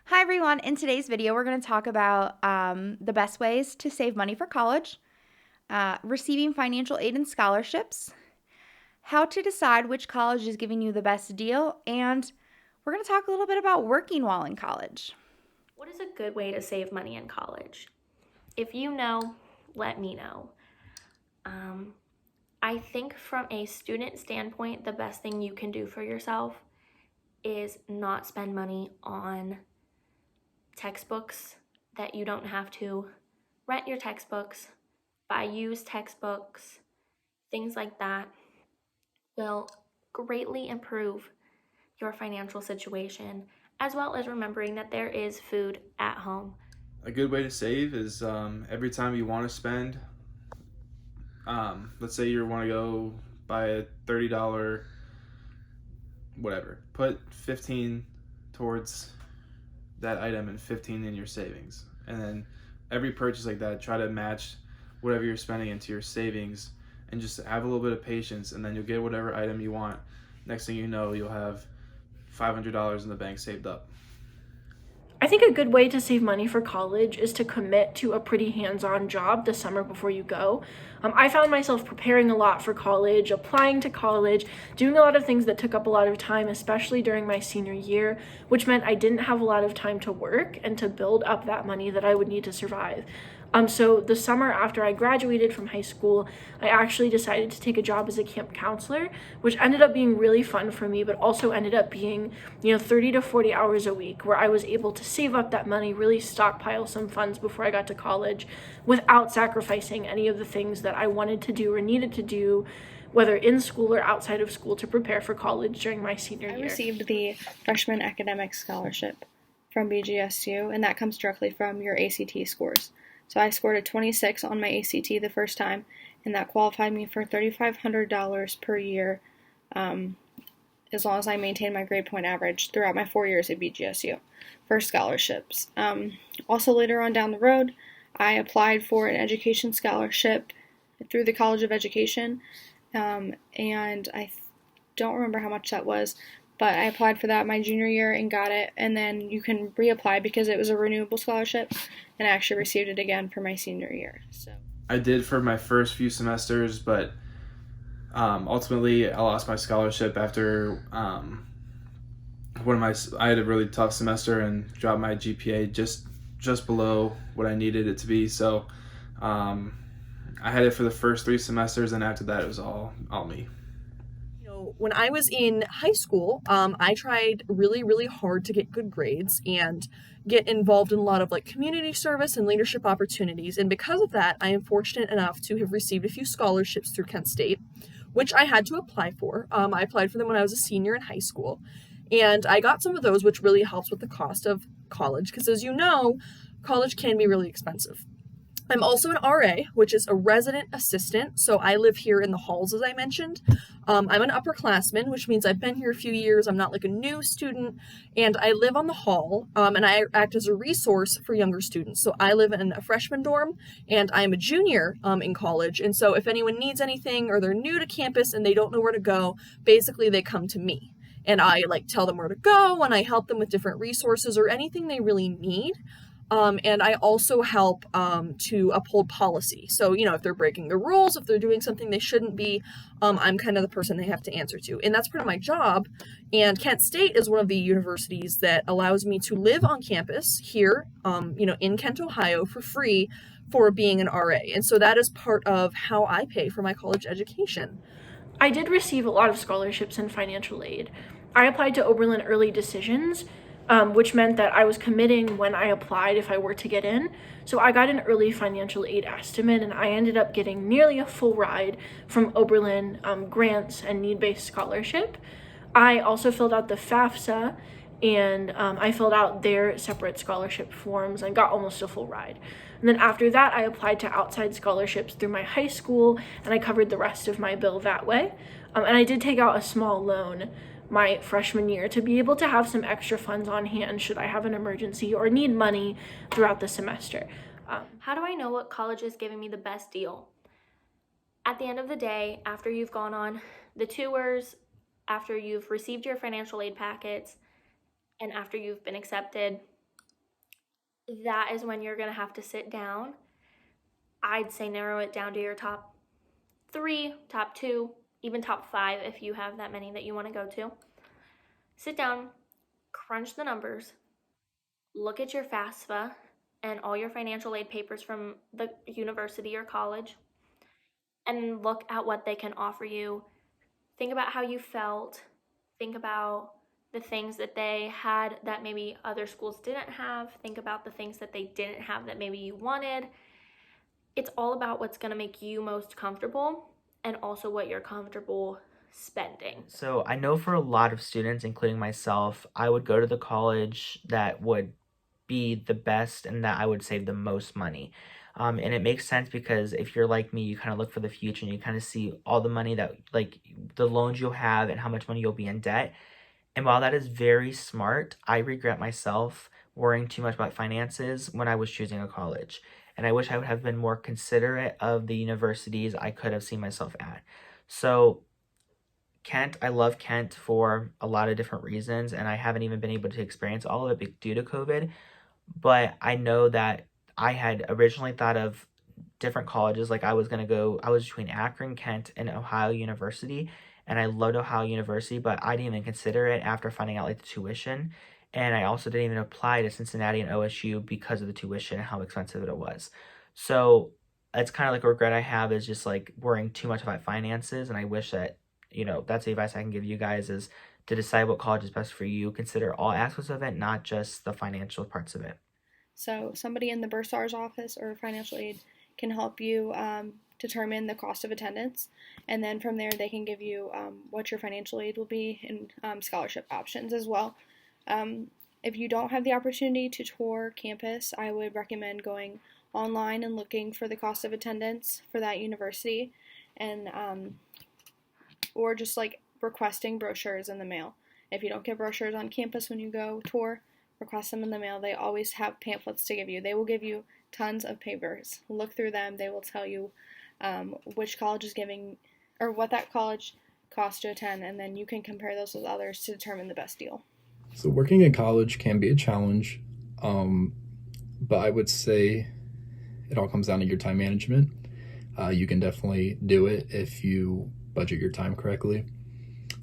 Hi everyone, in today's video we're going to talk about the best ways to save money for college, receiving financial aid and scholarships, how to decide which college is giving you the best deal, and we're going to talk a little bit about working while in college. What is a good way to save money in college? If you know, let me know. Um, I think from a student standpoint, the best thing you can do for yourself is not spend money on textbooks that you don't have to. Rent your textbooks, buy used textbooks, things like that will greatly improve your financial situation, as well as remembering that there is food at home. A good way to save is every time you want to spend, let's say you want to go buy a $30 whatever, put 15 towards that item and 15 in your savings. And then every purchase like that, try to match whatever you're spending into your savings and just have a little bit of patience, and then you'll get whatever item you want. Next thing you know, you'll have $500 in the bank saved up. I think a good way to save money for college is to commit to a pretty hands-on job the summer before you go. I found myself preparing a lot for college, applying to college, doing a lot of things that took up a lot of time, especially during my senior year, which meant I didn't have a lot of time to work and to build up that money that I would need to survive. So the summer after I graduated from high school, I actually decided to take a job as a camp counselor, which ended up being really fun for me, but also ended up being, 30 to 40 hours a week where I was able to save up that money, really stockpile some funds before I got to college without sacrificing any of the things that I wanted to do or needed to do, whether in school or outside of school, to prepare for college during my senior year. I received the Freshman Academic Scholarship from BGSU, and that comes directly from your ACT scores. So I scored a 26 on my ACT the first time, and that qualified me for $3,500 per year, as long as I maintain my grade point average throughout my 4 years at BGSU for scholarships. Also, later on down the road, I applied for an education scholarship through the College of Education, and I don't remember how much that was, but I applied for that my junior year and got it, and then you can reapply because it was a renewable scholarship, and I actually received it again for my senior year. So I did for my first few semesters, but ultimately I lost my scholarship after I had a really tough semester and dropped my GPA just below what I needed it to be. So I had it for the first 3 semesters, and after that it was all me. When I was in high school, I tried really, really hard to get good grades and get involved in a lot of community service and leadership opportunities. And because of that, I am fortunate enough to have received a few scholarships through Kent State, which I had to apply for. I applied for them when I was a senior in high school. And I got some of those, which really helps with the cost of college, because as you know, college can be really expensive. I'm also an RA, which is a resident assistant. So I live here in the halls, as I mentioned. I'm an upperclassman, which means I've been here a few years. I'm not like a new student, and I live on the hall, and I act as a resource for younger students. So I live in a freshman dorm, and I'm a junior in college. And so if anyone needs anything or they're new to campus and they don't know where to go, basically they come to me. And I tell them where to go, and I help them with different resources or anything they really need. And I also help to uphold policy. So, if they're breaking the rules, if they're doing something they shouldn't be, I'm kind of the person they have to answer to. And that's part of my job. And Kent State is one of the universities that allows me to live on campus here, in Kent, Ohio for free for being an RA. And so that is part of how I pay for my college education. I did receive a lot of scholarships and financial aid. I applied to Oberlin Early Decisions, which meant that I was committing when I applied if I were to get in. So I got an early financial aid estimate, and I ended up getting nearly a full ride from Oberlin grants and need-based scholarship. I also filled out the FAFSA, and I filled out their separate scholarship forms and got almost a full ride. And then after that, I applied to outside scholarships through my high school, and I covered the rest of my bill that way. And I did take out a small loan my freshman year to be able to have some extra funds on hand should I have an emergency or need money throughout the semester. How do I know what college is giving me the best deal? At the end of the day, after you've gone on the tours, after you've received your financial aid packets, and after you've been accepted, that is when you're going to have to sit down. I'd say narrow it down to your top 3, top 2, even top 5 if you have that many that you want to go to. Sit down, crunch the numbers, look at your FAFSA and all your financial aid papers from the university or college, and look at what they can offer you. Think about how you felt. Think about the things that they had that maybe other schools didn't have. Think about the things that they didn't have that maybe you wanted. It's all about what's going to make you most comfortable and also what you're comfortable spending. So I know for a lot of students, including myself, I would go to the college that would be the best and that I would save the most money. And it makes sense because if you're like me, you kind of look for the future and you kind of see all the money that, like, the loans you'll have and how much money you'll be in debt. And while that is very smart, I regret myself worrying too much about finances when I was choosing a college. And I wish I would have been more considerate of the universities I could have seen myself at. So Kent, I love Kent for a lot of different reasons, and I haven't even been able to experience all of it due to COVID. But I know that I had originally thought of different colleges. Like I was between Akron, Kent, and Ohio University, and I loved Ohio University, but I didn't even consider it after finding out like the tuition. And I also didn't even apply to Cincinnati and OSU because of the tuition and how expensive it was. So it's kind of like a regret I have is just like worrying too much about finances, and I wish that, that's the advice I can give you guys is to decide what college is best for you. Consider all aspects of it, not just the financial parts of it. So somebody in the bursar's office or financial aid can help you determine the cost of attendance, and then from there they can give you what your financial aid will be and scholarship options as well. If you don't have the opportunity to tour campus, I would recommend going online and looking for the cost of attendance for that university, and or just like requesting brochures in the mail. If you don't get brochures on campus when you go tour, request them in the mail. They always have pamphlets to give you. They will give you tons of papers. Look through them. They will tell you which college is giving or what that college costs to attend, and then you can compare those with others to determine the best deal. So working in college can be a challenge, but I would say it all comes down to your time management. You can definitely do it if you budget your time correctly,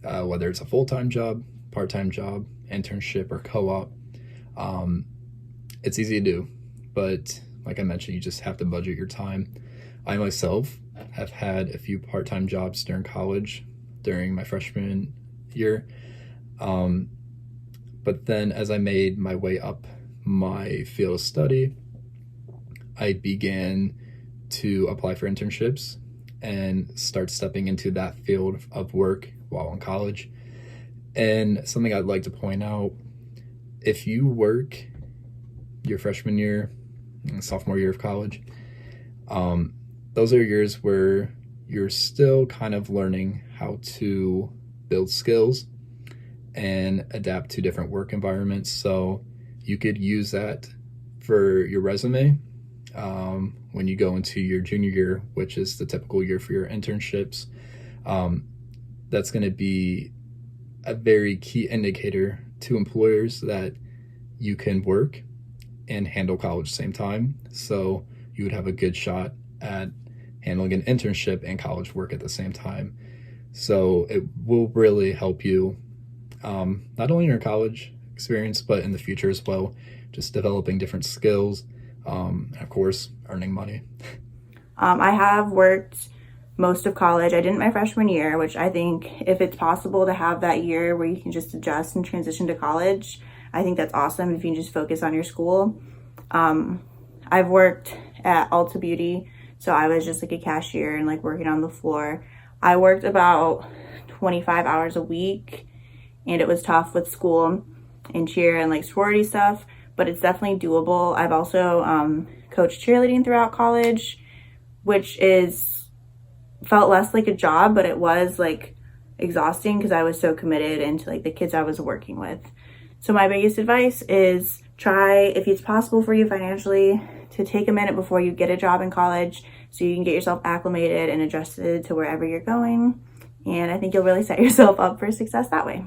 whether it's a full-time job, part-time job, internship, or co-op. It's easy to do, but like I mentioned, you just have to budget your time. I myself have had a few part-time jobs during college, during my freshman year. But then as I made my way up my field of study, I began to apply for internships and start stepping into that field of work while in college. And something I'd like to point out, if you work your freshman year and sophomore year of college, those are years where you're still kind of learning how to build skills and adapt to different work environments. So you could use that for your resume when you go into your junior year, which is the typical year for your internships. That's going to be a very key indicator to employers that you can work and handle college at the same time. So you would have a good shot at handling an internship and college work at the same time. So it will really help you, not only in your college experience, but in the future as well, just developing different skills, and of course, earning money. I have worked most of college. I didn't my freshman year, which I think if it's possible to have that year where you can just adjust and transition to college, I think that's awesome if you can just focus on your school. I've worked at Ulta Beauty, so I was just like a cashier and like working on the floor. I worked about 25 hours a week, and it was tough with school and cheer and like sorority stuff, but it's definitely doable. I've also coached cheerleading throughout college, which felt less like a job, but it was like exhausting because I was so committed into like the kids I was working with. So my biggest advice is try, if it's possible for you financially, to take a minute before you get a job in college so you can get yourself acclimated and adjusted to wherever you're going. And I think you'll really set yourself up for success that way.